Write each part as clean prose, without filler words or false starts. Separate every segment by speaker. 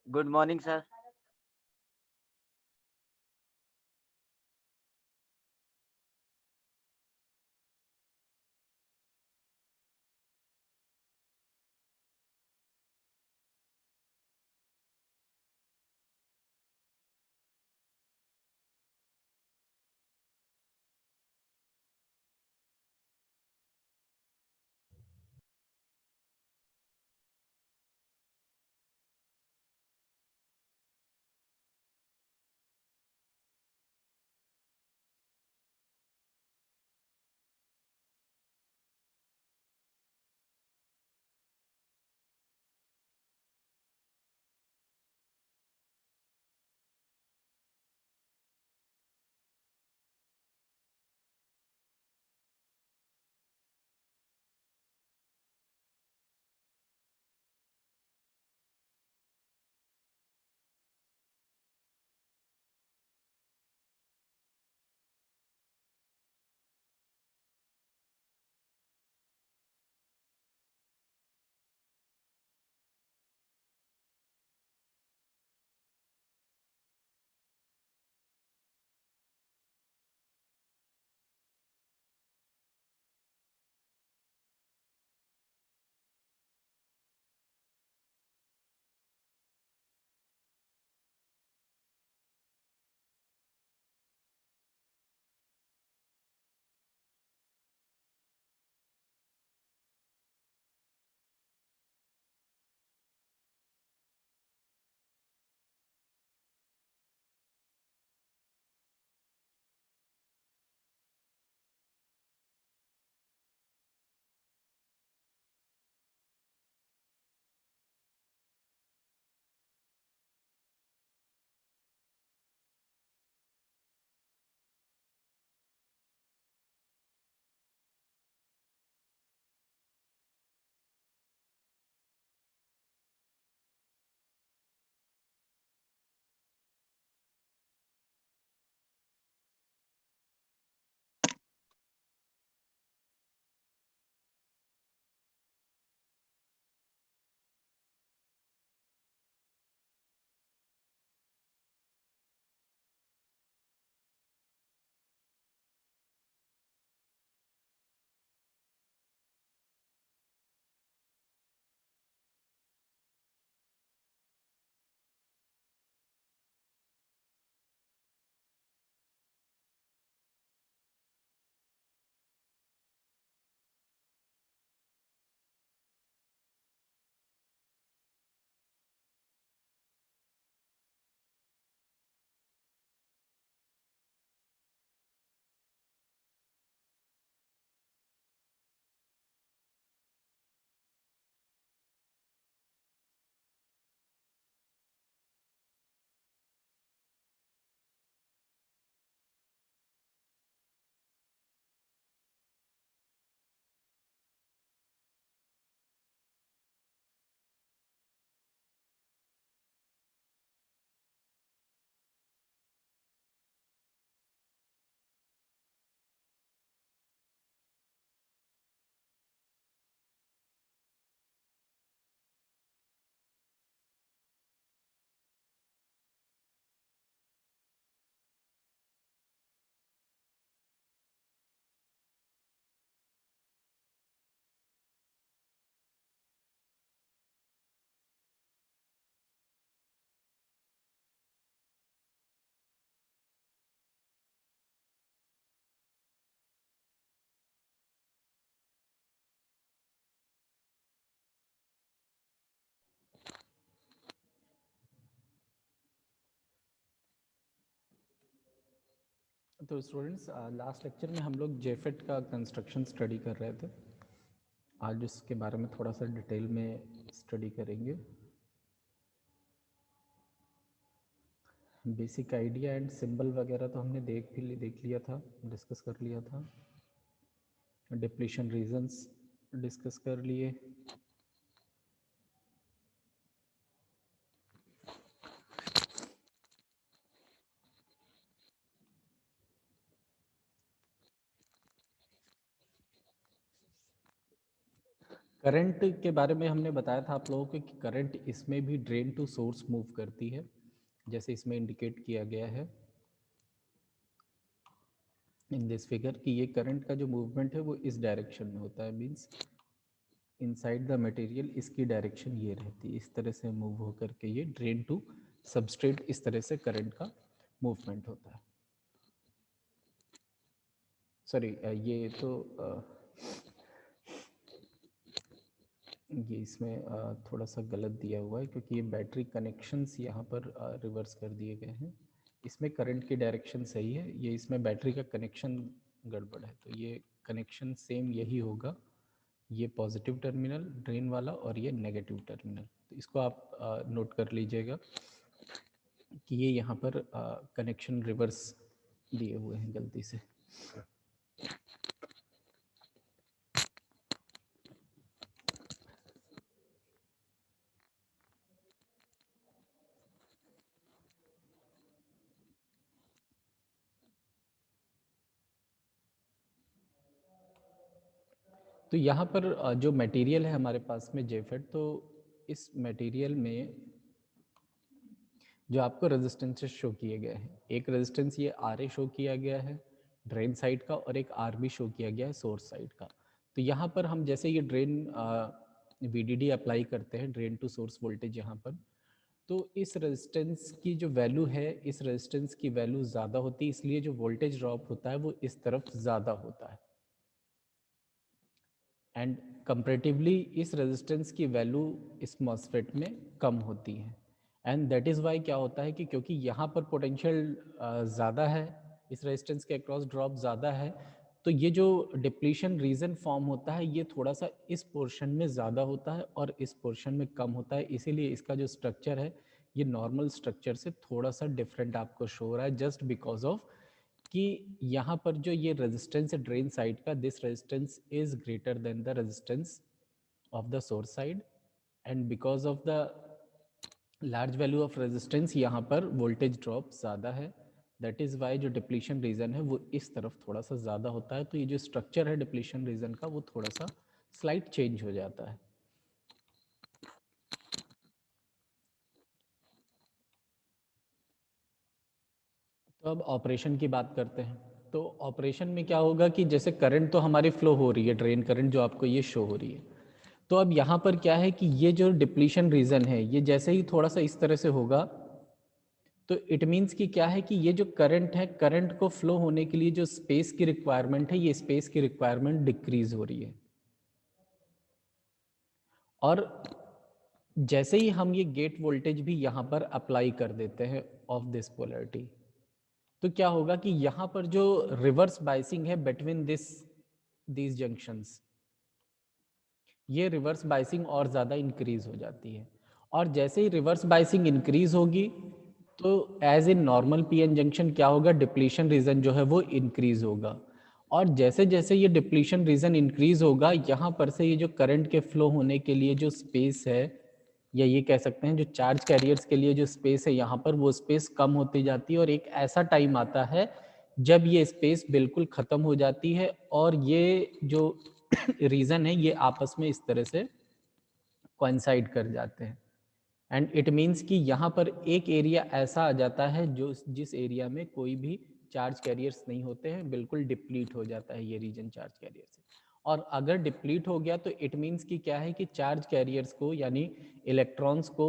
Speaker 1: Good morning, sir.
Speaker 2: तो students last lecture में हम लोग जेफेट का कंस्ट्रक्शन स्टडी कर रहे थे। आज इसके बारे में थोड़ा सा डिटेल में स्टडी करेंगे। बेसिक आइडिया एंड सिंबल वगैरह तो हमने देख लिया था, डिस्कस कर लिया था। डिप्लीशन रीजंस डिस्कस कर लिए। करंट के बारे में हमने बताया था आप लोगों को कि करंट इसमें भी ड्रेन टू सोर्स मूव करती है, जैसे इसमें इंडिकेट किया गया है इन दिस फिगर कि ये करंट का जो मूवमेंट है वो इस डायरेक्शन में होता है, मींस इनसाइड द मटेरियल इसकी डायरेक्शन ये रहती है, इस तरह से मूव होकर के ये ड्रेन टू सबस्ट्रेट, इस तरह से करंट का मूवमेंट होता है। सॉरी, ये तो ये इसमें थोड़ा सा गलत दिया हुआ है क्योंकि ये बैटरी कनेक्शंस यहाँ पर रिवर्स कर दिए गए हैं। इसमें करंट की डायरेक्शन सही है, ये इसमें बैटरी का कनेक्शन गड़बड़ है, तो ये कनेक्शन सेम यही होगा, ये पॉजिटिव टर्मिनल ड्रेन वाला और ये नेगेटिव टर्मिनल। तो इसको आप नोट कर लीजिएगा कि ये यहाँ पर कनेक्शन रिवर्स दिए हुए हैं गलती से। तो यहाँ पर जो मटेरियल है हमारे पास में जेफेट, तो इस मटेरियल में जो आपको रेजिस्टेंसेस शो किए गए हैं, एक रेजिस्टेंस ये आर शो किया गया है ड्रेन साइड का और एक आर भी शो किया गया है सोर्स साइड का। तो यहाँ पर हम जैसे ये ड्रेन VDD अप्लाई करते हैं, ड्रेन टू सोर्स वोल्टेज यहाँ पर, तो इस रेजिस्टेंस की जो वैल्यू है, इस रेजिस्टेंस की वैल्यू ज़्यादा होती है, इसलिए जो वोल्टेज ड्रॉप होता है वो इस तरफ ज़्यादा होता है। एंड कंपैरेटिवली इस रेजिस्टेंस की वैल्यू इस मॉसफेट में कम होती है। एंड दैट इज़ वाई क्या होता है कि क्योंकि यहाँ पर पोटेंशियल ज़्यादा है, इस रेजिस्टेंस के अक्रॉस ड्रॉप ज़्यादा है, तो ये जो डिप्लीशन रीजन फॉर्म होता है ये थोड़ा सा इस पोर्शन में ज़्यादा होता है और इस पोर्शन में कम होता है, इसीलिए इसका जो स्ट्रक्चर है ये नॉर्मल स्ट्रक्चर से थोड़ा सा डिफरेंट आपको शो हो रहा है, जस्ट बिकॉज ऑफ कि यहाँ पर जो ये रेजिस्टेंस है ड्रेन साइड का, this resistance is greater than the resistance of the source side, and because of the large value of resistance यहाँ पर वोल्टेज ड्रॉप ज़्यादा है, दैट इज़ वाई जो डिप्लीशन रीजन है वो इस तरफ थोड़ा सा ज़्यादा होता है। तो ये जो स्ट्रक्चर है डिप्लीशन रीजन का वो थोड़ा सा स्लाइट चेंज हो जाता है। तो अब ऑपरेशन की बात करते हैं। तो ऑपरेशन में क्या होगा कि जैसे करंट तो हमारी फ्लो हो रही है, ड्रेन करंट जो आपको ये शो हो रही है, तो अब यहाँ पर क्या है कि ये जो डिप्लीशन रीजन है ये जैसे ही थोड़ा सा इस तरह से होगा, तो इट मीन्स कि क्या है कि ये जो करंट है, करंट को फ्लो होने के लिए जो स्पेस की रिक्वायरमेंट है, ये स्पेस की रिक्वायरमेंट डिक्रीज हो रही है। और जैसे ही हम ये गेट वोल्टेज भी यहाँ पर अप्लाई कर देते हैं ऑफ दिस पोलैरिटी, तो क्या होगा कि यहाँ पर जो रिवर्स बाइसिंग है बिटवीन दिस जंक्शंस, ये रिवर्स बाइसिंग और ज़्यादा इंक्रीज हो जाती है। और जैसे ही रिवर्स बाइसिंग इंक्रीज होगी तो as in normal PN junction क्या होगा, डिप्लीशन रीजन जो है वो इंक्रीज होगा। और जैसे जैसे ये डिप्लीशन रीजन इंक्रीज होगा, यहाँ पर से ये जो करंट के फ्लो होने के लिए जो स्पेस है, या ये कह सकते हैं जो चार्ज कैरियर्स के लिए जो स्पेस है यहाँ पर, वो स्पेस कम होती जाती है और एक ऐसा टाइम आता है जब ये स्पेस बिल्कुल ख़त्म हो जाती है और ये जो रीजन है ये आपस में इस तरह से कोइंसाइड कर जाते हैं। एंड इट मीन्स कि यहाँ पर एक एरिया ऐसा आ जाता है जो जिस एरिया में कोई भी चार्ज कैरियर्स नहीं होते हैं, बिल्कुल डिप्लीट हो जाता है ये रीजन चार्ज कैरियर से। और अगर डिप्लीट हो गया तो इट मीन्स कि क्या है कि चार्ज कैरियर्स को यानी इलेक्ट्रॉन्स को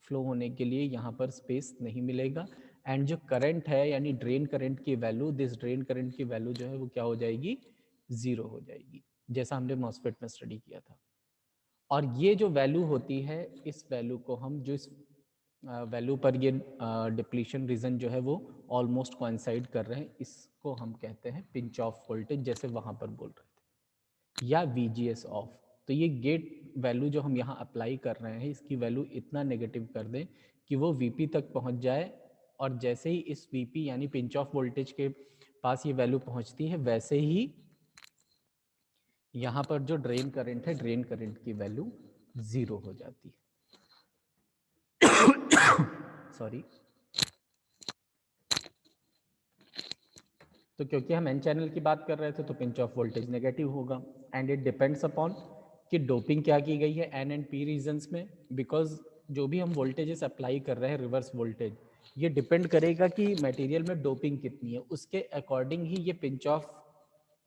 Speaker 2: फ्लो होने के लिए यहाँ पर स्पेस नहीं मिलेगा। एंड जो करंट है यानी ड्रेन करंट की वैल्यू, दिस ड्रेन करंट की वैल्यू जो है वो क्या हो जाएगी, जीरो हो जाएगी, जैसा हमने मॉसफेट में स्टडी किया था। और ये जो वैल्यू होती है, इस वैल्यू को हम जो इस वैल्यू पर ये डिप्लीशन रीजन जो है वो ऑलमोस्ट कोइंसाइड कर रहे हैं, इसको हम कहते हैं पिंच ऑफ वोल्टेज, जैसे वहाँ पर बोल रहे थे, या VGS ऑफ। तो ये गेट वैल्यू जो हम यहाँ अप्लाई कर रहे हैं, इसकी वैल्यू इतना नेगेटिव कर दें कि वो VP तक पहुँच जाए, और जैसे ही इस VP यानी पिंच ऑफ वोल्टेज के पास ये वैल्यू पहुँचती है, वैसे ही यहाँ पर जो ड्रेन करंट है, ड्रेन करंट की वैल्यू जीरो हो जाती है। सॉरी। तो क्योंकि हम एन चैनल की बात कर रहे थे तो पिंच ऑफ वोल्टेज नेगेटिव होगा, एंड इट डिपेंड्स अपॉन कि डोपिंग क्या की गई है एन एंड पी रीजन्स में, बिकॉज जो भी हम वोल्टेजेस अप्लाई कर रहे हैं रिवर्स वोल्टेज, ये डिपेंड करेगा कि मटेरियल में डोपिंग कितनी है, उसके अकॉर्डिंग ही ये पिंच ऑफ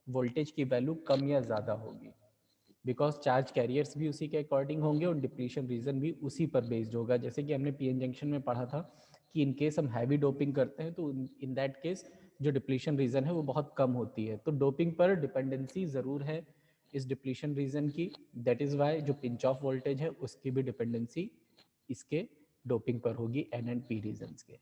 Speaker 2: वोल्टेज की वैल्यू कम या ज़्यादा होगी, बिकॉज चार्ज कैरियर्स भी उसी के अकॉर्डिंग होंगे और डिप्लीशन रीजन भी उसी पर बेस्ड होगा। जैसे कि हमने पीएन जंक्शन में पढ़ा था कि इन केस हम हैवी डोपिंग करते हैं तो इन दैट केस जो डिप्लीशन रीजन है वो बहुत कम होती है। तो डोपिंग पर डिपेंडेंसी ज़रूर है इस डिप्लीशन रीजन की, दैट इज़ वाई जो पिंच ऑफ वोल्टेज है उसकी भी डिपेंडेंसी इसके डोपिंग पर होगी एन एंड पी रीजन्स के।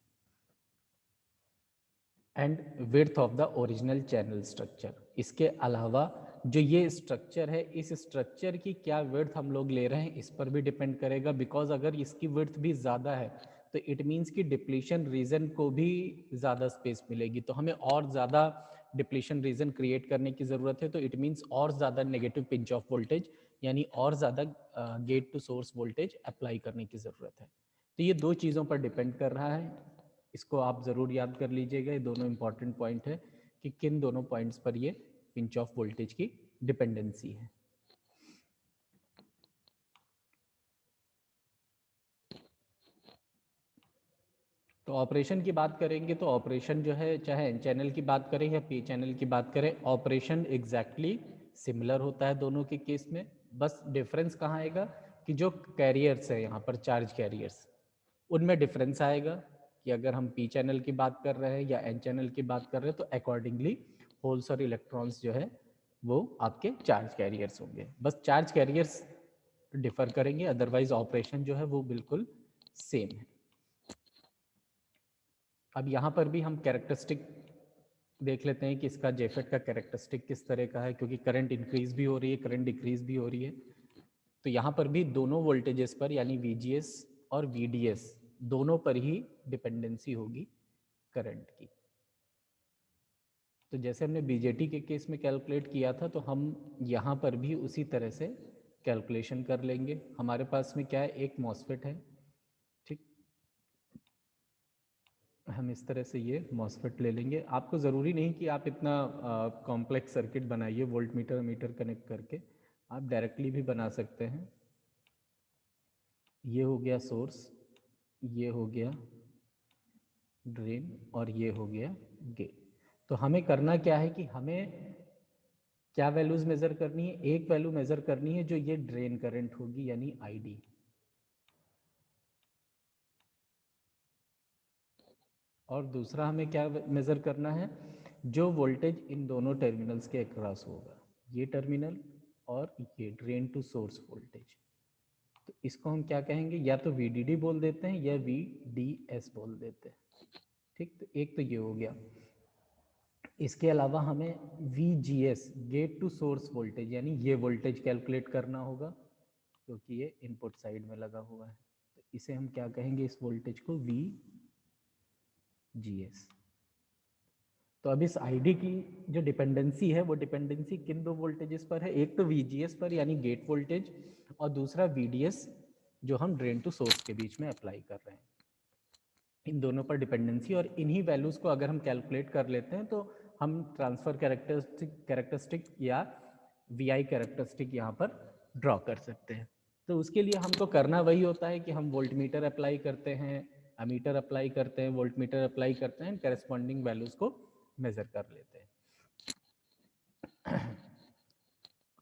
Speaker 2: And width of the original channel structure, इसके अलावा जो ये स्ट्रक्चर है इस स्ट्रक्चर की क्या विड्थ हम लोग ले रहे हैं इस पर भी डिपेंड करेगा, बिकॉज अगर इसकी विड्थ भी ज़्यादा है तो इट मीन्स कि डिप्लीशन रीजन को भी ज़्यादा स्पेस मिलेगी, तो हमें और ज़्यादा डिप्लीशन रीजन क्रिएट करने की ज़रूरत है, तो इट मीन्स और ज़्यादा नेगेटिव पिंच ऑफ वोल्टेज यानी और ज़्यादा gate to source voltage apply करने की ज़रूरत है। तो ये दो चीज़ों पर डिपेंड कर रहा है, इसको आप ज़रूर याद कर लीजिएगा। ये दोनों इंपॉर्टेंट पॉइंट है कि किन दोनों पॉइंट्स पर ये पिंच ऑफ वोल्टेज की डिपेंडेंसी है। तो ऑपरेशन की बात करेंगे तो ऑपरेशन जो है चाहे एन चैनल की बात करें या पी चैनल की बात करें, ऑपरेशन एग्जैक्टली सिमिलर होता है दोनों के केस में। बस डिफरेंस कहाँ आएगा कि जो कैरियर्स है यहाँ पर चार्ज कैरियर्स, उनमें डिफरेंस आएगा कि अगर हम पी चैनल की बात कर रहे हैं या एन चैनल की बात कर रहे हैं तो अकॉर्डिंगली होल्स और इलेक्ट्रॉन्स जो है वो आपके चार्ज कैरियर्स होंगे। बस चार्ज कैरियर्स डिफर करेंगे, अदरवाइज ऑपरेशन जो है वो बिल्कुल सेम है। अब यहाँ पर भी हम कैरेक्टरिस्टिक देख लेते हैं कि इसका जेफेट का कैरेक्टरिस्टिक किस तरह का है, क्योंकि करंट इंक्रीज भी हो रही है करंट डिक्रीज भी हो रही है। तो यहाँ पर भी दोनों वोल्टेजेस पर यानी VGS और VDS दोनों पर ही डिपेंडेंसी होगी करंट की। तो जैसे हमने बीजेटी के केस में कैलकुलेट किया था तो हम यहाँ पर भी उसी तरह से कैलकुलेशन कर लेंगे। हमारे पास में क्या है, एक मॉसफेट है, ठीक, हम इस तरह से ये मॉसफेट ले लेंगे। आपको ज़रूरी नहीं कि आप इतना कॉम्प्लेक्स सर्किट बनाइए वोल्ट मीटर मीटर कनेक्ट करके, आप डायरेक्टली भी बना सकते हैं। ये हो गया सोर्स, ये हो गया ड्रेन और ये हो गया गेट। तो हमें करना क्या है कि हमें क्या वैल्यूज मेजर करनी है, एक वैल्यू मेजर करनी है जो ये ड्रेन करंट होगी यानी ID, और दूसरा हमें क्या मेजर करना है, जो वोल्टेज इन दोनों टर्मिनल्स के अक्रॉस होगा, ये टर्मिनल और ये ड्रेन टू सोर्स वोल्टेज। तो इसको हम क्या कहेंगे, या तो VDD बोल देते हैं या VDS बोल देते हैं, ठीक। तो एक तो ये हो गया। इसके अलावा हमें VGS gate to source voltage यानी ये वोल्टेज कैलकुलेट करना होगा, क्योंकि ये इनपुट साइड में लगा हुआ है। तो इसे हम क्या कहेंगे, इस वोल्टेज को VGS। तो अब इस ID की जो डिपेंडेंसी है वो डिपेंडेंसी किन दो वोल्टेजेस पर है, एक तो VGS पर यानी गेट वोल्टेज, और दूसरा VDS जो हम ड्रेन टू सोर्स के बीच में अप्लाई कर रहे हैं। इन दोनों पर डिपेंडेंसी और इन्हीं वैल्यूज़ को अगर हम कैलकुलेट कर लेते हैं तो हम ट्रांसफ़र कैरेक्टरिस्टिक या VI कैरेक्टरिस्टिक यहाँ पर ड्रॉ कर सकते हैं। तो उसके लिए हमको करना वही होता है कि हम वोल्ट मीटर अप्लाई करते हैं, अमीटर अप्लाई करते हैं, वोल्ट मीटर अप्लाई करते हैं, कैरेस्पॉन्डिंग वैल्यूज़ को मेज़र कर लेते हैं।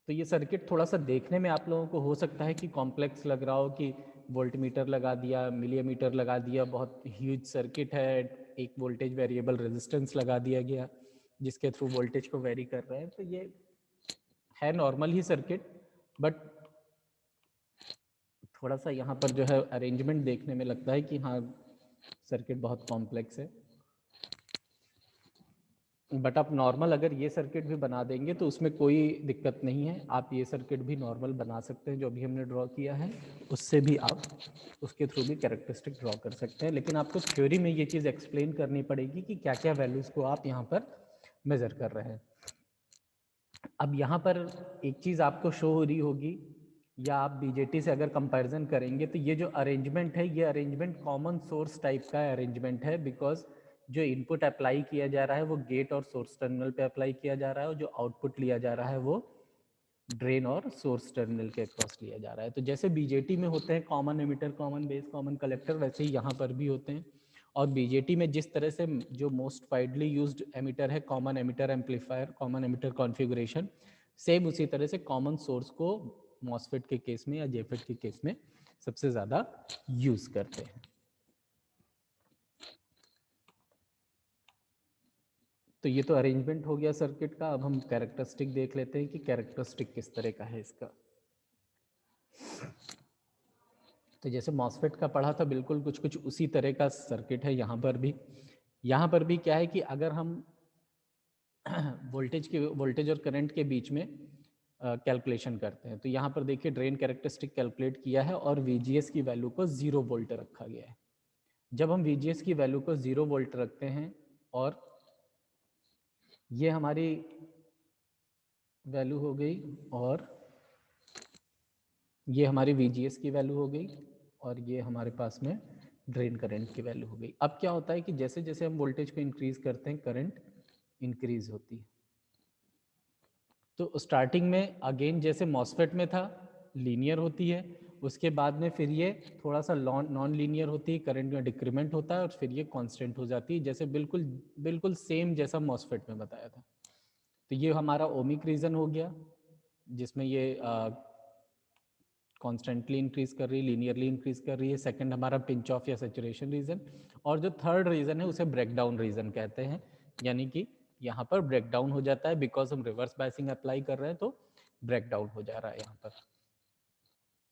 Speaker 2: तो ये सर्किट थोड़ा सा देखने में आप लोगों को हो सकता है कि कॉम्प्लेक्स लग रहा हो कि वोल्ट मीटर लगा दिया, मिलीमीटर लगा दिया, बहुत ह्यूज सर्किट है, एक वोल्टेज वेरिएबल रेजिस्टेंस लगा दिया गया जिसके थ्रू वोल्टेज को वेरी कर रहे हैं। तो ये है नॉर्मल ही सर्किट, बट थोड़ा सा यहाँ पर जो है अरेंजमेंट देखने में लगता है कि हाँ सर्किट बहुत कॉम्प्लेक्स है। बट आप नॉर्मल अगर ये सर्किट भी बना देंगे तो उसमें कोई दिक्कत नहीं है, आप ये सर्किट भी नॉर्मल बना सकते हैं जो अभी हमने ड्रॉ किया है, उससे भी आप उसके थ्रू भी कैरेक्टरिस्टिक ड्रॉ कर सकते हैं। लेकिन आपको थ्योरी में ये चीज़ एक्सप्लेन करनी पड़ेगी कि क्या क्या वैल्यूज़ को आप यहाँ पर मेज़र कर रहे हैं। अब यहाँ पर एक चीज़ आपको शो हो रही होगी, या आप बीजेटी से अगर कंपैरिजन करेंगे तो ये जो अरेंजमेंट है ये अरेंजमेंट कॉमन सोर्स टाइप का अरेंजमेंट है, बिकॉज जो इनपुट अप्लाई किया जा रहा है वो गेट और सोर्स टर्मिनल पे अप्लाई किया जा रहा है और जो आउटपुट लिया जा रहा है वो ड्रेन और सोर्स टर्मिनल के अक्रॉस लिया जा रहा है। तो जैसे बीजेटी में होते हैं common emitter, common base, common collector, वैसे ही यहाँ पर भी होते हैं। और बीजेटी में जिस तरह से जो मोस्ट वाइडली यूज्ड एमिटर है common emitter amplifier, common emitter configuration, same उसी तरह से कॉमन सोर्स को मॉसफेट के केस में या जेफेट के केस में सबसे ज़्यादा यूज़ करते हैं। तो ये तो अरेंजमेंट हो गया सर्किट का। अब हम कैरेक्टरिस्टिक देख लेते हैं कि कैरेक्टरिस्टिक किस तरह का है इसका। तो जैसे मॉसफेट का पढ़ा था, बिल्कुल कुछ कुछ उसी तरह का सर्किट है यहाँ पर भी। यहाँ पर भी क्या है कि अगर हम वोल्टेज और करंट के बीच में कैलकुलेशन करते हैं, तो यहाँ पर देखिए ड्रेन कैरेक्टरिस्टिक कैलकुलेट किया है और VGS की वैल्यू को 0 वोल्ट रखा गया है। जब हम VGS की वैल्यू को 0 वोल्ट रखते हैं और ये हमारी वैल्यू हो गई और ये हमारी VGS की वैल्यू हो गई और ये हमारे पास में ड्रेन करंट की वैल्यू हो गई। अब क्या होता है कि जैसे जैसे हम वोल्टेज को इंक्रीज करते हैं करंट इंक्रीज होती है। तो स्टार्टिंग में अगेन जैसे मॉसफेट में था लीनियर होती है, उसके बाद में फिर ये थोड़ा सा नॉन लीनियर होती है, करंट में डिक्रीमेंट होता है और फिर ये कांस्टेंट हो जाती है, जैसे बिल्कुल बिल्कुल सेम जैसा मॉसफेट में बताया था। तो ये हमारा ओमिक रीजन हो गया जिसमें ये कॉन्स्टेंटली इंक्रीज कर रही है, लीनियरली इंक्रीज कर रही है। सेकंड हमारा पिंच ऑफ या सेचुरेशन रीजन, और जो थर्ड रीजन है उसे ब्रेकडाउन रीजन कहते हैं, यानी कि यहाँ पर ब्रेकडाउन हो जाता है बिकॉज हम रिवर्स बायसिंग अप्लाई कर रहे हैं तो ब्रेकडाउन हो जा रहा है यहाँ पर।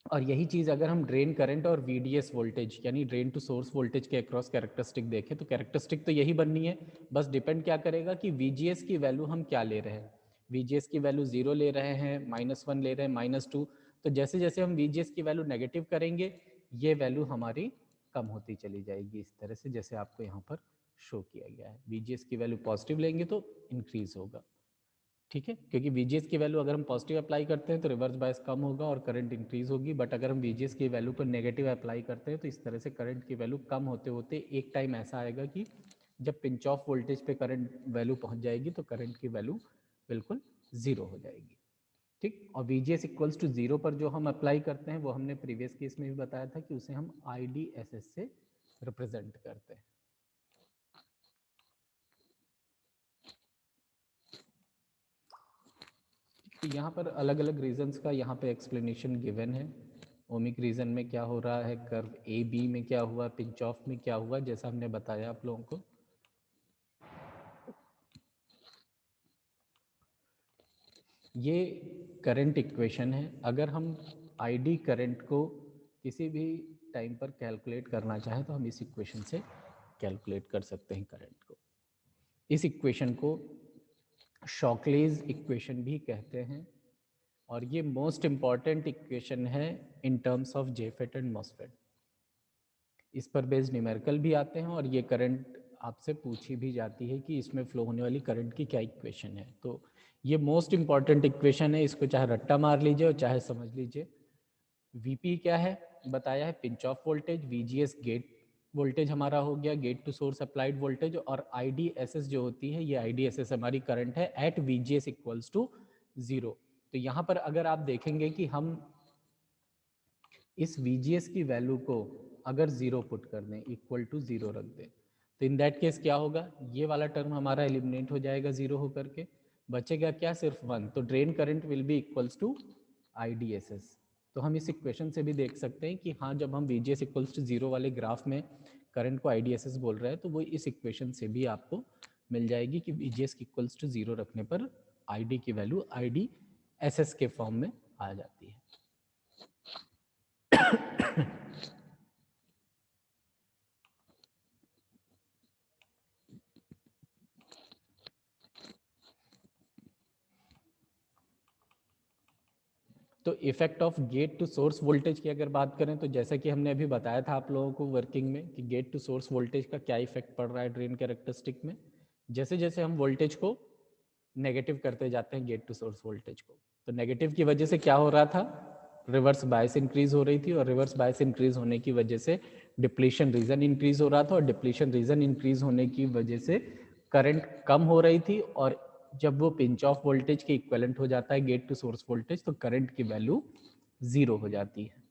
Speaker 2: और यही चीज़ अगर हम ड्रेन करंट और VDS वोल्टेज यानी ड्रेन टू सोर्स वोल्टेज के अक्रॉस कैरेक्टरिस्टिक देखें तो कैरेक्टरिस्टिक तो यही बननी है, बस डिपेंड क्या करेगा कि VGS की वैल्यू हम क्या ले रहे हैं। VGS की वैल्यू 0 ले रहे हैं, -1 ले रहे हैं, -2, तो जैसे जैसे हम VGS की वैल्यू नेगेटिव करेंगे ये वैल्यू हमारी कम होती चली जाएगी, इस तरह से जैसे आपको यहाँ पर शो किया गया है। VGS की वैल्यू पॉजिटिव लेंगे तो इंक्रीज होगा, ठीक है, क्योंकि VGS की वैल्यू अगर हम पॉजिटिव अप्लाई करते हैं तो रिवर्स बायस कम होगा और करंट इंक्रीज होगी, बट अगर हम VGS की वैल्यू को नेगेटिव अप्लाई करते हैं तो इस तरह से करंट की वैल्यू कम होते होते एक टाइम ऐसा आएगा कि जब पिंच ऑफ वोल्टेज पे करंट वैल्यू पहुंच जाएगी तो करंट की वैल्यू बिल्कुल 0 हो जाएगी, ठीक। और VGS इक्वल्स टू 0 पर जो हम अप्लाई करते हैं वो हमने प्रीवियस केस में भी बताया था कि उसे हम IDSS से रिप्रेजेंट करते हैं। तो यहाँ पर अलग अलग रीजन्स का यहाँ पे एक्सप्लेनेशन गिवन है। ओमिक रीजन में क्या हो रहा है, कर्व AB में क्या हुआ, पिंच ऑफ में क्या हुआ, जैसा हमने बताया आप लोगों को। ये करंट इक्वेशन है। अगर हम ID करंट को किसी भी टाइम पर कैलकुलेट करना चाहें तो हम इस इक्वेशन से कैलकुलेट कर सकते हैं करंट को। इस इक्वेशन को शॉकलेज इक्वेशन भी कहते हैं और ये मोस्ट इम्पॉर्टेंट इक्वेशन है in terms of JFET and MOSFET. इस पर बेस्ड न्यूमेरिकल भी आते हैं और ये करंट आपसे पूछी भी जाती है कि इसमें फ्लो होने वाली करंट की क्या इक्वेशन है। तो ये मोस्ट इम्पॉर्टेंट इक्वेशन है, इसको चाहे रट्टा मार लीजिए और चाहे समझ लीजिए। VP क्या है बताया है, pinch off voltage. VGS gate voltage हमारा हो गया, gate to source applied voltage. और IDSS जो होती है, ये IDSS हमारी करंट है एट VGS इक्वल्स टू 0। तो यहाँ पर अगर आप देखेंगे कि हम इस VGS की वैल्यू को अगर 0 पुट कर दें, इक्वल टू 0 रख दें, तो इन दैट केस क्या होगा, ये वाला टर्म हमारा एलिमिनेट हो जाएगा 0 होकर के, बचेगा क्या, सिर्फ 1। तो drain current will be equals to IDSS। तो हम इस इक्वेशन से भी देख सकते हैं कि हाँ, जब हम VGS इक्वल्स टू 0 वाले ग्राफ में करंट को IDSS बोल रहे हैं तो वो इस इक्वेशन से भी आपको मिल जाएगी कि VGS इक्वल्स टू 0 रखने पर ID की वैल्यू IDSS के फॉर्म में आ जाती है। तो effect of gate to source voltage की अगर बात करें तो जैसा कि हमने अभी बताया था आप लोगों को वर्किंग में कि गेट टू सोर्स वोल्टेज का क्या इफेक्ट पड़ रहा है ड्रेन कैरेक्टरिस्टिक में। जैसे जैसे हम वोल्टेज को नेगेटिव करते जाते हैं गेट टू सोर्स वोल्टेज को, तो नेगेटिव की वजह से क्या हो रहा था, रिवर्स बायस इंक्रीज हो रही थी और रिवर्स बायस इंक्रीज होने की वजह से डिप्लीशन रीजन इंक्रीज हो रहा था और डिप्लीशन रीजन इंक्रीज होने की वजह से करंट कम हो रही थी और जब वो पिंच ऑफ वोल्टेज के इक्विवेलेंट हो जाता है गेट टू सोर्स वोल्टेज, तो करंट की वैल्यू 0 हो जाती है।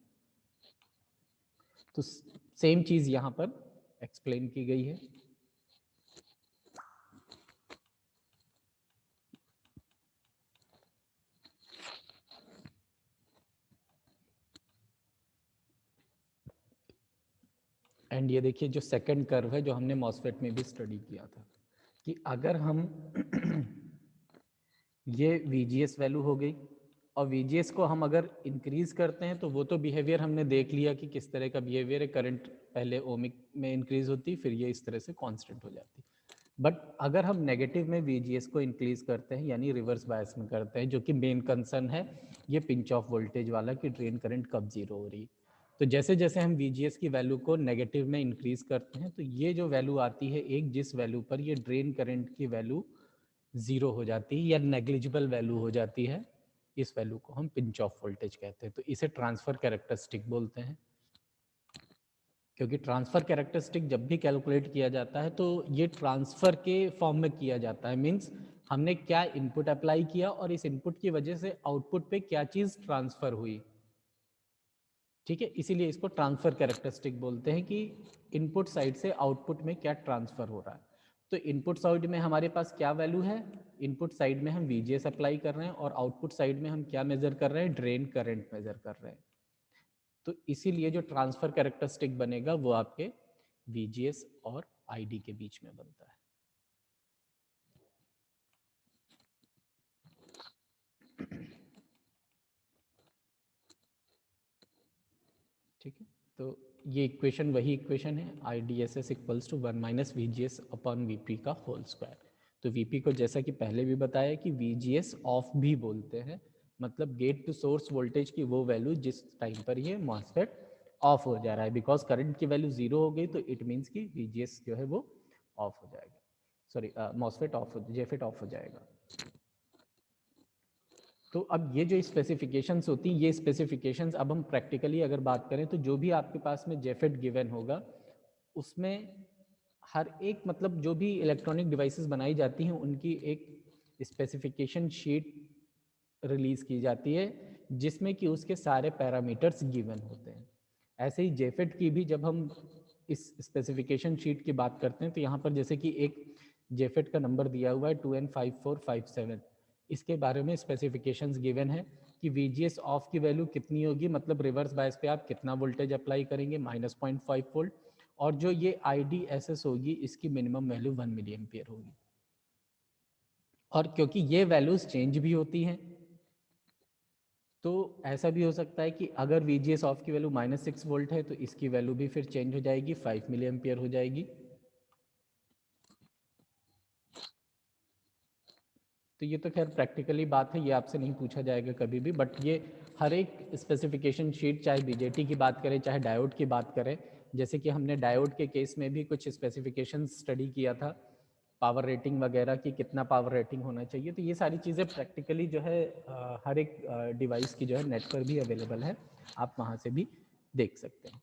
Speaker 2: तो सेम चीज यहां पर एक्सप्लेन की गई है। एंड ये देखिए जो सेकंड कर्व है जो हमने मॉसफेट में भी स्टडी किया था कि अगर हम ये VGS वैल्यू हो गई और VGS को हम अगर इंक्रीज करते हैं तो वो तो बिहेवियर हमने देख लिया कि किस तरह का बिहेवियर है। करंट पहले ओमिक में इंक्रीज होती, फिर ये इस तरह से कांस्टेंट हो जाती। बट अगर हम नेगेटिव में VGS को इंक्रीज करते हैं यानी रिवर्स बायस में करते हैं, जो कि मेन कंसर्न है ये पिंच ऑफ वोल्टेज वाला कि ड्रेन करंट कब जीरो हो रही है, तो जैसे जैसे हम VGS की वैल्यू को नेगेटिव में इंक्रीज करते हैं तो ये जो वैल्यू आती है एक, जिस वैल्यू पर ये ड्रेन करंट की वैल्यू जीरो हो जाती है या नेग्लिजिबल वैल्यू हो जाती है, इस वैल्यू को हम पिंच ऑफ वोल्टेज कहते हैं। तो इसे ट्रांसफर कैरेक्टरिस्टिक बोलते हैं, क्योंकि ट्रांसफर कैरेक्टरिस्टिक जब भी कैलकुलेट किया जाता है तो ये ट्रांसफर के फॉर्म में किया जाता है। मींस हमने क्या इनपुट अप्लाई किया और इस इनपुट की वजह से आउटपुट पे क्या चीज ट्रांसफर हुई, ठीक है। इसीलिए इसको ट्रांसफर कैरेक्टरिस्टिक बोलते हैं कि इनपुट साइड से आउटपुट में क्या ट्रांसफर हो रहा है। तो इनपुट साइड में हमारे पास क्या वैल्यू है, इनपुट साइड में हम VGS अप्लाई कर रहे हैं और आउटपुट साइड में हम क्या मेजर कर रहे हैं, ड्रेन करंट मेजर कर रहे हैं। तो इसीलिए जो ट्रांसफर कैरेक्टरिस्टिक बनेगा वो आपके VGS और ID के बीच में बनता है। ठीक है, तो ये इक्वेशन वही इक्वेशन है IDSS equals to 1 minus VGS upon VP का होल स्क्वायर। तो VP को जैसा कि पहले भी बताया कि VGS ऑफ भी बोलते हैं, मतलब गेट टू सोर्स वोल्टेज की वो वैल्यू जिस टाइम पर ये मॉसफेट ऑफ हो जा रहा है। बिकॉज करंट की वैल्यू 0 हो गई तो इट मीन्स कि VGS जो है वो ऑफ हो जाएगा, सॉरी मॉसफेट ऑफ हो, जेफेट ऑफ हो जाएगा। तो अब ये जो स्पेसिफिकेशंस होती हैं, ये स्पेसिफिकेशंस अब हम प्रैक्टिकली अगर बात करें तो जो भी आपके पास में जेफेट गिवन होगा उसमें हर एक, मतलब जो भी इलेक्ट्रॉनिक डिवाइसेस बनाई जाती हैं उनकी एक स्पेसिफिकेशन शीट रिलीज की जाती है जिसमें कि उसके सारे पैरामीटर्स गिवन होते हैं। ऐसे ही जेफेट की भी जब हम इस स्पेसिफिकेशन शीट की बात करते हैं तो यहाँ पर जैसे कि एक जेफेट का नंबर दिया हुआ है 2N5457, इसके बारे में स्पेसिफिकेशंस गिवन है कि VGS ऑफ की वैल्यू कितनी होगी, मतलब रिवर्स बायस पे आप कितना वोल्टेज अप्लाई करेंगे, -0.5 वोल्ट, और जो ये IDSS होगी इसकी मिनिमम वैल्यू 1 मिली एम्पियर होगी। और क्योंकि ये वैल्यूज चेंज भी होती हैं तो ऐसा भी हो सकता है कि अगर VGS ऑफ की वैल्यू -6 वोल्ट है तो इसकी वैल्यू भी फिर चेंज हो जाएगी, 5 मिली एम्पियर हो जाएगी। तो ये तो खैर प्रैक्टिकली बात है, ये आपसे नहीं पूछा जाएगा कभी भी, बट ये हर एक स्पेसिफिकेशन शीट, चाहे BJT की बात करें चाहे डायोड की बात करें, जैसे कि हमने डायोड के केस में भी कुछ स्पेसिफिकेशन स्टडी किया था, पावर रेटिंग वगैरह की, कितना पावर रेटिंग होना चाहिए। तो ये सारी चीज़ें प्रैक्टिकली जो है हर एक डिवाइस की जो है नेट पर भी अवेलेबल है, आप वहाँ से भी देख सकते हैं।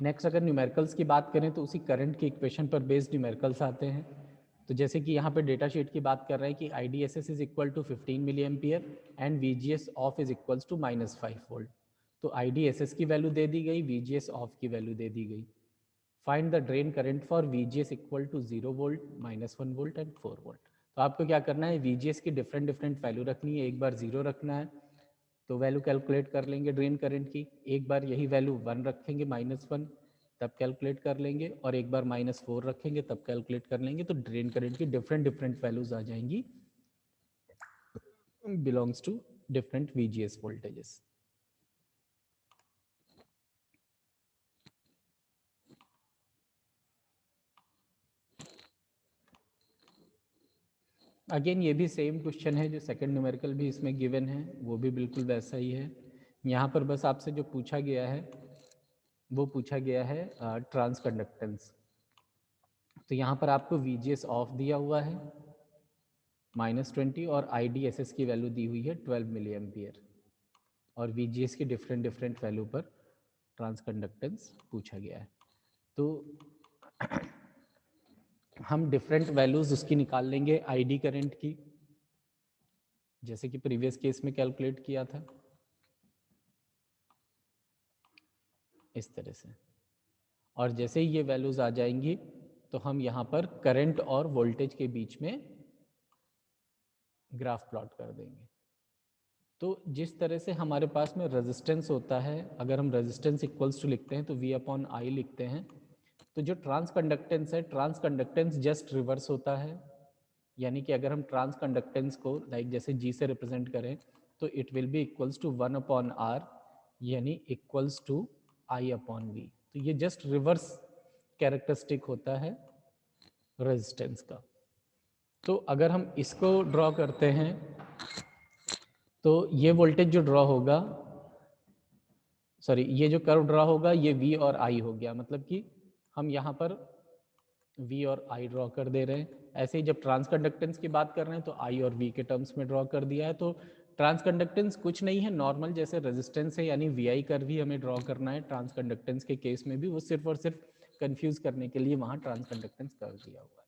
Speaker 2: नेक्स्ट अगर न्यूमेरिकल्स की बात करें तो उसी करंट की इक्वेशन पर बेस्ड न्यूमेरिकल्स आते हैं। तो जैसे कि यहाँ पे डेटा शीट की बात कर रहे हैं कि IDSS is equal to 15 milli ampere and VGS off is equals to -5 volt. तो IDSS की वैल्यू दे दी गई, VGS ऑफ की वैल्यू दे दी गई। Find the drain current for VGS equal to 0 volt, -1 volt and 4 volt. तो आपको क्या करना है, VGS की डिफरेंट डिफरेंट वैल्यू रखनी है, एक बार 0 रखना है तो वैल्यू कैलकुलेट कर लेंगे ड्रेन करंट की, एक बार यही वैल्यू 1 रखेंगे, -1, तब कैलकुलेट कर लेंगे, और एक बार -4 रखेंगे तब कैलकुलेट कर लेंगे। तो ड्रेन करंट की डिफरेंट डिफरेंट वैल्यूज आ जाएंगी belongs to different VGS voltages. Again ये भी सेम क्वेश्चन है, जो सेकंड न्यूमेरिकल भी इसमें गिवन है वो भी बिल्कुल वैसा ही है। यहाँ पर बस आपसे जो पूछा गया है वो पूछा गया है ट्रांस कंडक्टेंस। तो यहाँ पर आपको VGS ऑफ दिया हुआ है -20 और IDSS की वैल्यू दी हुई है 12 मिली एम्पियर, और VGS की डिफरेंट डिफरेंट वैल्यू पर ट्रांस कंडक्टेंस पूछा गया है। तो हम डिफरेंट वैल्यूज उसकी निकाल लेंगे आईडी करंट की, जैसे कि प्रीवियस केस में कैलकुलेट किया था इस तरह से। और जैसे ही ये वैल्यूज आ जाएंगी तो हम यहाँ पर करंट और वोल्टेज के बीच में ग्राफ प्लॉट कर देंगे। तो जिस तरह से हमारे पास में रेजिस्टेंस होता है, अगर हम रेजिस्टेंस इक्वल्स टू लिखते हैं तो V अपॉन आई लिखते हैं, तो जो ट्रांस कंडक्टेंस है, ट्रांस कंडक्टेंस जस्ट रिवर्स होता है। यानी कि अगर हम ट्रांस कंडक्टेंस को लाइक जैसे G से रिप्रेजेंट करें तो it will be equals to 1 upon R, यानी equals to I upon V। तो ये जस्ट रिवर्स कैरेक्टरिस्टिक होता है रेजिस्टेंस का। तो अगर हम इसको ड्रॉ करते हैं तो ये वोल्टेज जो ड्रॉ होगा, सॉरी ये जो कर्व ड्रॉ होगा ये V और I हो गया, मतलब कि हम यहाँ पर V और I ड्रॉ कर दे रहे हैं। ऐसे ही जब ट्रांस कंडक्टेंस की बात कर रहे हैं तो I और V के टर्म्स में ड्रॉ कर दिया है। तो ट्रांस कंडक्टेंस कुछ नहीं है, नॉर्मल जैसे रेजिस्टेंस है, यानी VI कर्व भी हमें ड्रॉ करना है ट्रांस कंडक्टेंस के केस में भी, वो सिर्फ और सिर्फ कंफ्यूज करने के लिए वहाँ ट्रांस कंडक्टेंस कर्व दिया हुआ है।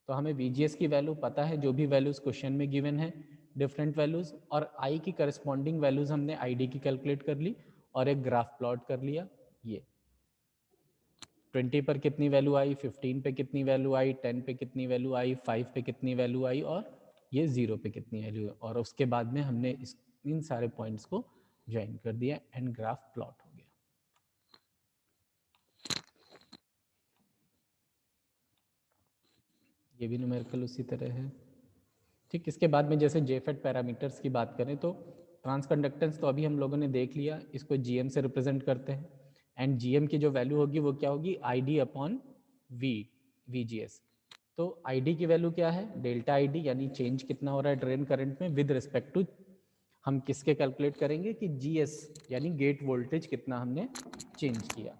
Speaker 2: तो हमें VGS की वैल्यू पता है, जो भी वैल्यूज क्वेश्चन में गिवन है डिफरेंट वैल्यूज, और I की करस्पॉन्डिंग वैल्यूज हमने ID की कैलकुलेट कर ली और एक ग्राफ प्लॉट कर लिया। ये 20 पर कितनी वैल्यू आई, 15 पे कितनी वैल्यू आई, 10 पे कितनी वैल्यू आई, 5 पे कितनी वैल्यू आई, और ये 0 पे कितनी वैल्यू, और उसके बाद में हमने इन सारे पॉइंट्स को ज्वाइन कर दिया एंड ग्राफ प्लॉट हो गया। ये भी न्यूमेरिकल उसी तरह है। ठीक, इसके बाद में जैसे जेफेट पैरामीटर्स की बात करें तो ट्रांस कंडक्टेंस तो अभी हम लोगों ने देख लिया, इसको GM से रिप्रेजेंट करते हैं, एंड GM की जो वैल्यू होगी वो क्या होगी, ID अपॉन V, VGS। तो ID की वैल्यू क्या है, डेल्टा ID, यानी चेंज कितना हो रहा है ड्रेन करंट में विद रिस्पेक्ट टू, हम किसके कैलकुलेट करेंगे कि GS, यानी गेट वोल्टेज कितना हमने चेंज किया।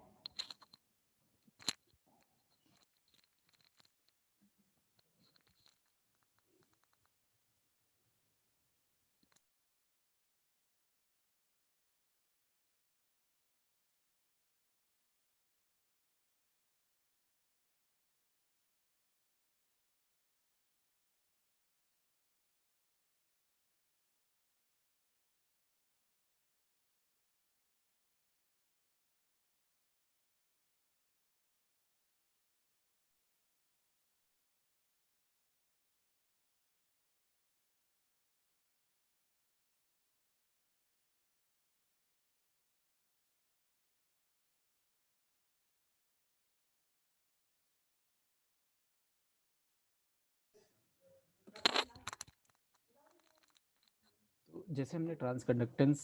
Speaker 2: तो जैसे हमने ट्रांस कंडक्टेंस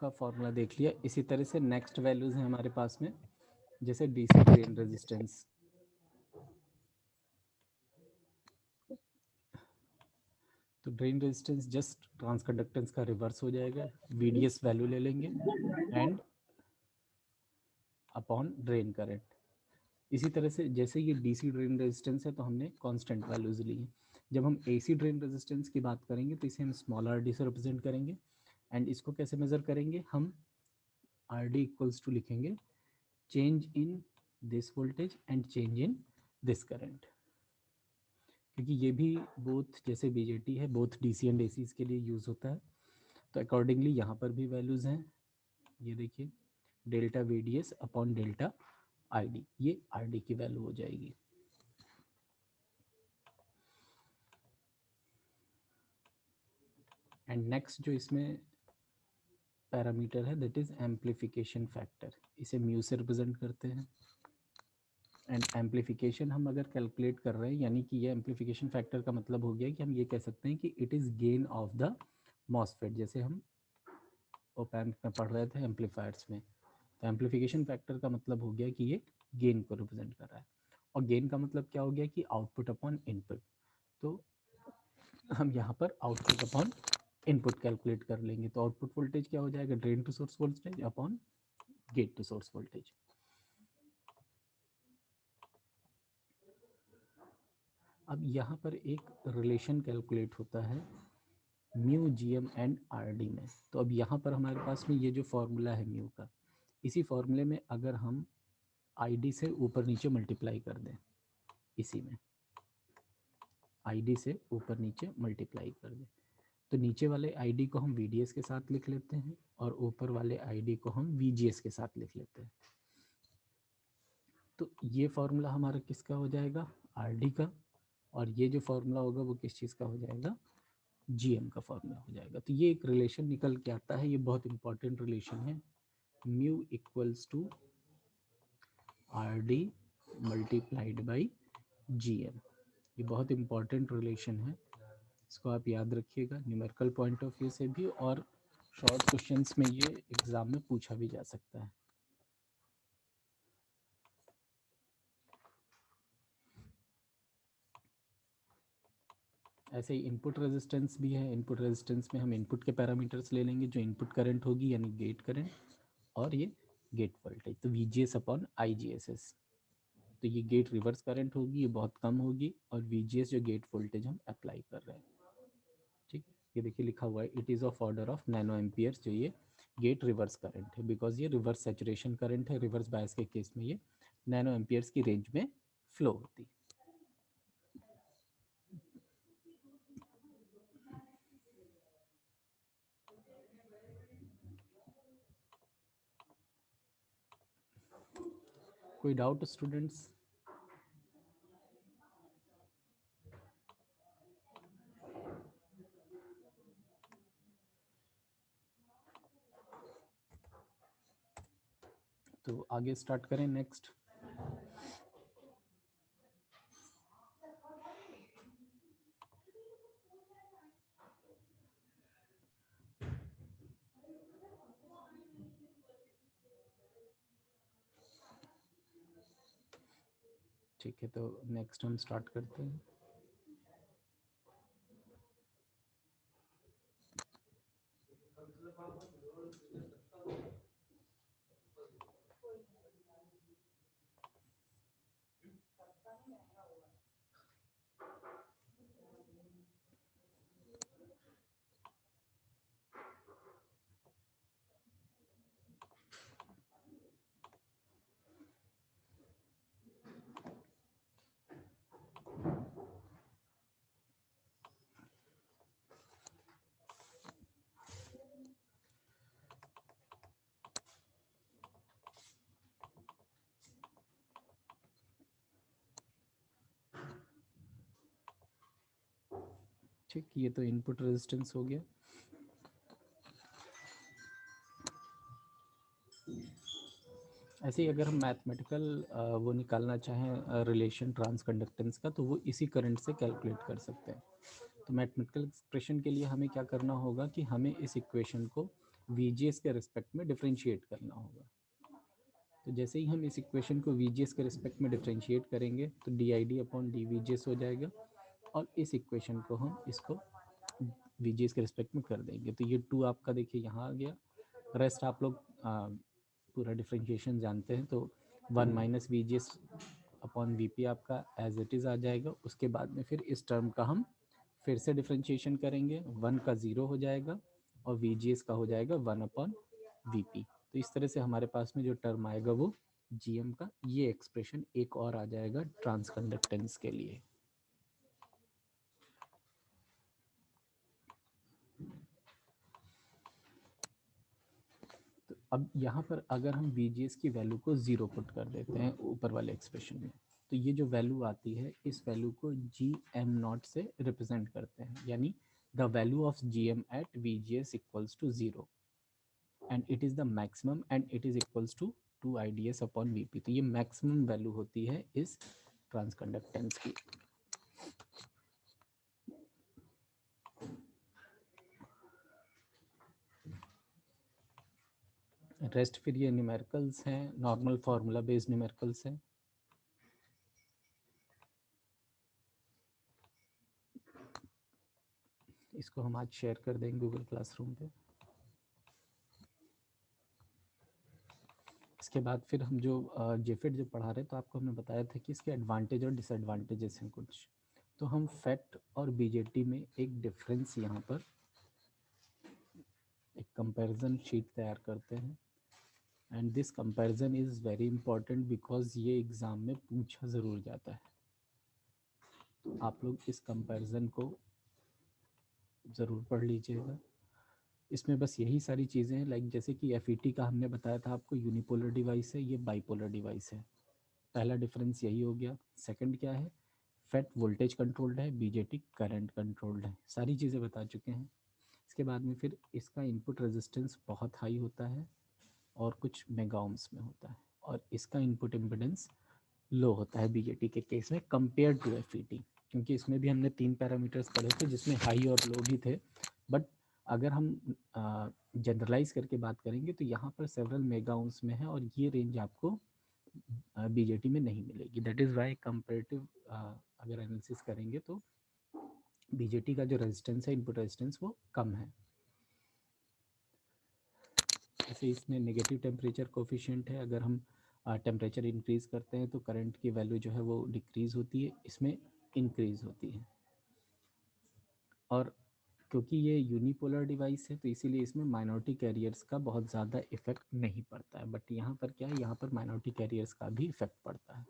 Speaker 2: का फॉर्मूला देख लिया, इसी तरह से नेक्स्ट वैल्यूज हैं हमारे पास में, जैसे DC ड्रेन रेजिस्टेंस। तो drain resistance just transconductance का रिवर्स हो जाएगा, VDS वैल्यू ले लेंगे एंड अपॉन ड्रेन करंट। इसी तरह से जैसे ये DC ड्रेन रेजिस्टेंस है तो हमने कांस्टेंट वैल्यूज ली हैं। जब हम AC ड्रेन रेजिस्टेंस की बात करेंगे तो इसे हम स्मॉल RD से रिप्रेजेंट करेंगे, एंड इसको कैसे मेजर करेंगे, हम RD इक्वल्स टू लिखेंगे change in this voltage and change in this current, क्योंकि ये भी बोथ जैसे BJT है बोथ DC एंड AC के लिए यूज होता है। तो अकॉर्डिंगली यहाँ पर भी वैल्यूज हैं, ये देखिए delta VDS upon delta ID, ये RD की वैल्यू हो जाएगी। एंड नेक्स्ट जो इसमें पैरामीटर है दैट इज एम्प्लीफिकेशन फैक्टर, इसे म्यू से रिप्रेजेंट करते हैं। एंड एम्प्लीफिकेशन हम अगर कैलकुलेट कर रहे हैं, यानी कि ये एम्प्लीफिकेशन फैक्टर का मतलब हो गया कि हम ये कह सकते हैं कि it is gain of the MOSFET, जैसे हम ओप एम्प में पढ़ रहे थे एम्पलीफायर्स में। तो एम्प्लीफिकेशन फैक्टर का मतलब हो गया कि ये गेन को रिप्रेजेंट कर रहा है, और गेन का मतलब क्या हो गया कि आउटपुट अपॉन इनपुट। तो हम यहाँ पर आउटपुट अपॉन इनपुट कैलकुलेट कर लेंगे, तो आउटपुट वोल्टेज क्या हो जाएगा, drain to source voltage upon gate to source voltage. अब यहाँ पर एक रिलेशन कैलकुलेट होता है म्यू GM एंड RD में। तो अब यहाँ पर हमारे पास में ये जो फॉर्मूला है म्यू का, इसी फॉर्मूले में अगर हम ID से ऊपर नीचे मल्टीप्लाई कर दें इसी में, आईडी से ऊपर नीचे मल्टीप्लाई कर दें। तो नीचे वाले आईडी को हम वीडीएस के साथ लिख लेते हैं और ऊपर वाले आईडी को हम वीजीएस के साथ लिख लेते हैं। तो ये फॉर्मूला हमारा किसका हो जाएगा, आरडी का, और ये जो फॉर्मूला होगा वो किस चीज़ का हो जाएगा, जीएम का फॉर्मूला हो जाएगा। तो ये एक रिलेशन निकल के आता है, ये बहुत इंपॉर्टेंट रिलेशन है, mu equals to R D multiplied by GM. ये बहुत इंपॉर्टेंट रिलेशन है, इसको आप याद रखिएगा न्यूमेरिकल पॉइंट ऑफ व्यू से भी, और शॉर्ट क्वेश्चंस में ये एग्जाम में पूछा भी जा सकता है। ऐसे ही इनपुट रेजिस्टेंस भी है। इनपुट रेजिस्टेंस में हम इनपुट के पैरामीटर्स ले लेंगे, जो इनपुट करंट होगी यानी गेट करंट, और ये गेट वोल्टेज, तो VGS अपॉन IGSS। तो ये गेट रिवर्स करंट होगी, ये बहुत कम होगी, और VGS जो गेट वोल्टेज हम अप्लाई कर रहे हैं, ठीक है। ये देखिए लिखा हुआ है it is of order of nano amperes, जो ये गेट रिवर्स करंट है, बिकॉज ये रिवर्स सैचुरेशन करंट है। रिवर्स बायस के केस में ये नैनो एम्पियर्स की रेंज में फ्लो होती है। कोई डाउट स्टूडेंट्स? तो आगे स्टार्ट करें नेक्स्ट। ठीक है, तो नेक्स्ट हम स्टार्ट करते हैं। ठीक, ये तो इनपुट रेजिस्टेंस हो गया। ऐसे ही अगर हम मैथमेटिकल वो निकालना चाहें रिलेशन ट्रांस कंडक्टेंस का, तो वो इसी करंट से कैलकुलेट कर सकते हैं। तो मैथमेटिकल एक्सप्रेशन के लिए हमें क्या करना होगा कि हमें इस इक्वेशन को VGS के रिस्पेक्ट में डिफरेंशिएट करना होगा। तो जैसे ही हम इस इक्वेशन को VGS के रिस्पेक्ट में डिफरेंशिएट करेंगे तो DID अपॉन DVGS हो जाएगा, और इस इक्वेशन को हम इसको VGS के रिस्पेक्ट में कर देंगे। तो ये 2 आपका देखिए यहाँ आ गया। रेस्ट आप लोग पूरा डिफरेंशिएशन जानते हैं, तो 1 माइनस VGS अपॉन VP आपका एज इट इज़ आ जाएगा। उसके बाद में फिर इस टर्म का हम फिर से डिफरेंशिएशन करेंगे, 1 का 0 हो जाएगा और VGS का हो जाएगा 1 अपॉन VP। तो इस तरह से हमारे पास में जो टर्म आएगा वो GM का ये एक्सप्रेशन एक और आ जाएगा ट्रांस कंडक्टेंस के लिए। तो अब यहाँ पर अगर हम VGS की वैल्यू को 0 पुट कर देते हैं ऊपर वाले एक्सप्रेशन में, तो ये जो वैल्यू आती है इस वैल्यू को GM0 से रिप्रेजेंट करते हैं, यानी the value of GM at VGS equals to 0 and it is the maximum and it is equals to 2 IDS upon VP। तो ये मैक्सिमम वैल्यू होती है इस ट्रांस कंडक्टेंस की। रेस्ट फिर ये न्यूमेरिकल्स हैं, नॉर्मल फार्मूला बेस्ड न्यूमेरिकल्स हैं। इसको हम आज शेयर कर देंगे गूगल क्लासरूम पे। इसके बाद फिर हम जो जेफेट जो पढ़ा रहे, तो आपको हमने बताया था कि इसके एडवांटेज और डिसएडवांटेजेस हैं कुछ। तो हम फेट और बीजेटी में एक डिफरेंस यहाँ पर एक कंपैरिजन शीट तैयार करते हैं, and this comparison is very important because ये एग्ज़ाम में पूछा ज़रूर जाता है। आप लोग इस कंपैरिजन को ज़रूर पढ़ लीजिएगा। इसमें बस यही सारी चीज़ें हैं, लाइक जैसे कि FET का हमने बताया था आपको, यूनिपोलर डिवाइस है, ये बाइपोलर डिवाइस है। पहला डिफरेंस यही हो गया। सेकंड क्या है, फेट वोल्टेज कंट्रोल्ड है, BJT करंट कंट्रोल्ड है। सारी चीज़ें बता चुके हैं। इसके बाद में फिर इसका इनपुट रेजिस्टेंस बहुत हाई होता है और कुछ मेगा ओम्स में होता है, और इसका इनपुट इम्पिडेंस लो होता है BJT के केस में कंपेयर टू FET, क्योंकि इसमें भी हमने 3 पैरामीटर्स पढ़े थे जिसमें हाई और लो भी थे। बट अगर हम जनरलाइज करके बात करेंगे तो यहाँ पर सेवरल मेगा ओम्स में है, और ये रेंज आपको BJT में नहीं मिलेगी। दैट इज़ वाई कंपेरेटिव अगर एनालिसिस करेंगे तो BJT का जो रेजिस्टेंस है, इनपुट रेजिस्टेंस, वो कम है। जैसे इसमें नेगेटिव टेम्परेचर कोफिशिएंट है, अगर हम टेम्परेचर इंक्रीज़ करते हैं तो करंट की वैल्यू जो है वो डिक्रीज़ होती है, इसमें इंक्रीज़ होती है। और क्योंकि ये यूनिपोलर डिवाइस है तो इसीलिए इसमें माइनॉरिटी कैरियर्स का बहुत ज़्यादा इफेक्ट नहीं पड़ता है। बट यहाँ पर क्या है, यहाँ पर माइनॉरिटी कैरियर्स का भी इफेक्ट पड़ता है।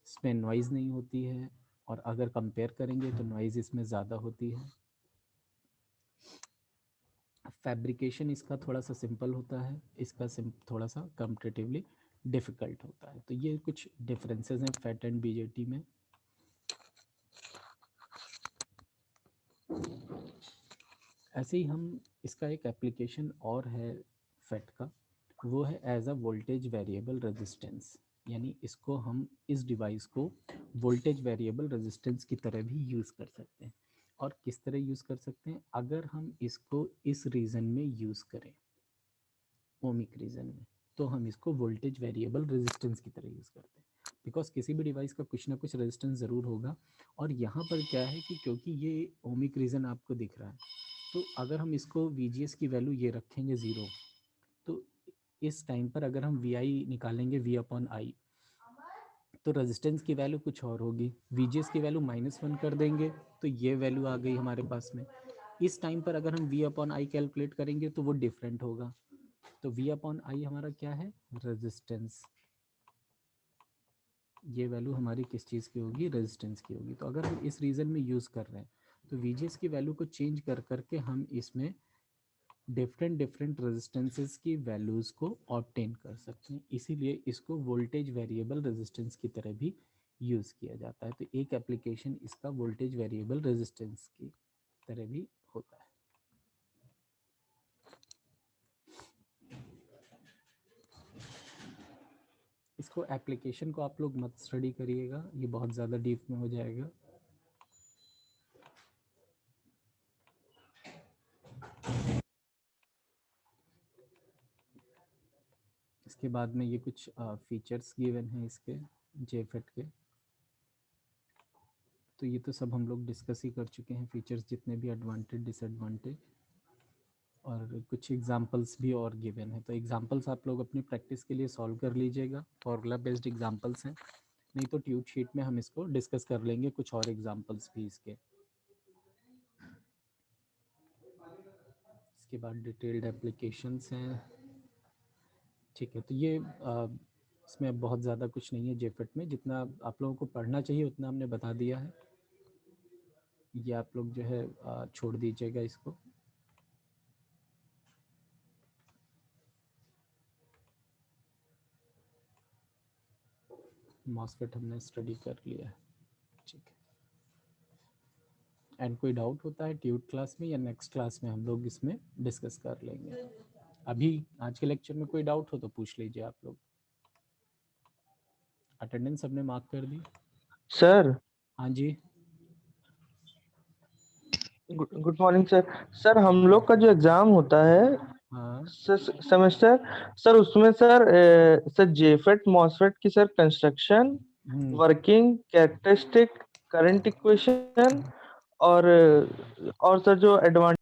Speaker 2: इसमें नॉइज़ नहीं होती है, और अगर कंपेयर करेंगे तो नॉइज़ इसमें ज़्यादा होती है। फैब्रिकेशन इसका थोड़ा सा सिंपल होता है, इसका थोड़ा सा कंपेरेटिवली डिफ़िकल्ट होता है। तो ये कुछ डिफरेंसेस हैं फेट एंड BJT में। ऐसे ही हम इसका एक एप्लीकेशन और है फेट का, वो है as a voltage variable resistance. यानी इसको हम इस डिवाइस को वोल्टेज वेरिएबल रेजिस्टेंस की तरह भी यूज़ कर सकते हैं। और किस तरह यूज़ कर सकते हैं, अगर हम इसको इस रीजन में यूज़ करें, ओमिक रीजन में, तो हम इसको वोल्टेज वेरिएबल रेजिस्टेंस की तरह यूज़ करते हैं। बिकॉज किसी भी डिवाइस का कुछ ना कुछ रेजिस्टेंस ज़रूर होगा। और यहाँ पर क्या है कि क्योंकि ये ओमिक रीजन आपको दिख रहा है, तो अगर हम इसको VGS की वैल्यू ये रखेंगे 0, तो इस टाइम पर अगर हम VI निकालेंगे V/I, तो रेजिस्टेंस की वैल्यू कुछ और होगी। VGS की वैल्यू -1 कर देंगे तो ये वैल्यू आ गई हमारे पास में। इस टाइम पर अगर हम V/I कैलकुलेट करेंगे तो वो डिफरेंट होगा। तो V/I हमारा क्या है, रेजिस्टेंस। ये वैल्यू हमारी किस चीज़ की होगी, रेजिस्टेंस की होगी। तो अगर हम इस रीजन में यूज़ कर रहे हैं तो VGS की वैल्यू को चेंज कर करके हम इसमें डिफरेंट रेजिस्टेंसेस की वैल्यूज़ को ऑब्टेन कर सकते हैं। इसीलिए इसको वोल्टेज वेरिएबल रेजिस्टेंस की तरह भी यूज़ किया जाता है। तो एक एप्लीकेशन इसका वोल्टेज वेरिएबल रेजिस्टेंस की तरह भी होता है। इसको एप्लीकेशन को आप लोग मत स्टडी करिएगा, ये बहुत ज़्यादा डीप में हो जाएगा। इसके बाद में ये कुछ फीचर्स गिवन हैं इसके JFET के, तो ये तो सब हम लोग डिस्कस ही कर चुके हैं, फीचर्स जितने भी एडवांटेज डिसएडवांटेज, और कुछ एग्जांपल्स भी और गिवन है। तो एग्जांपल्स आप लोग अपनी प्रैक्टिस के लिए सॉल्व कर लीजिएगा, फॉर्मूला बेस्ड एग्जांपल्स हैं, नहीं तो ट्यूट शीट में हम इसको डिस्कस कर लेंगे कुछ और एग्जांपल्स भी इसके। इसके बाद डिटेल्ड एप्लीकेशंस हैं, ठीक है। तो ये इसमें अब बहुत ज़्यादा कुछ नहीं है JFET में, जितना आप लोगों को पढ़ना चाहिए उतना हमने बता दिया है। ये आप लोग जो है छोड़ दीजिएगा इसको। मॉसफेट हमने स्टडी कर लिया है, ठीक है। एंड कोई डाउट होता है ट्यूट क्लास में या नेक्स्ट क्लास में हम लोग इसमें डिस्कस कर लेंगे। अभी आज के लेक्चर में कोई डाउट हो तो पूछ लीजिए आप लोग। अटेंडेंस सबने मार्क कर दी?
Speaker 1: सर
Speaker 2: हाँ जी।
Speaker 1: Good morning sir. सर हम लोग का जो एग्जाम होता है
Speaker 2: हाँ।
Speaker 1: सेमेस्टर, सर उसमें सर जेफेट मॉसफेट की sir construction, working characteristic, current equation और सर जो एडवांटेज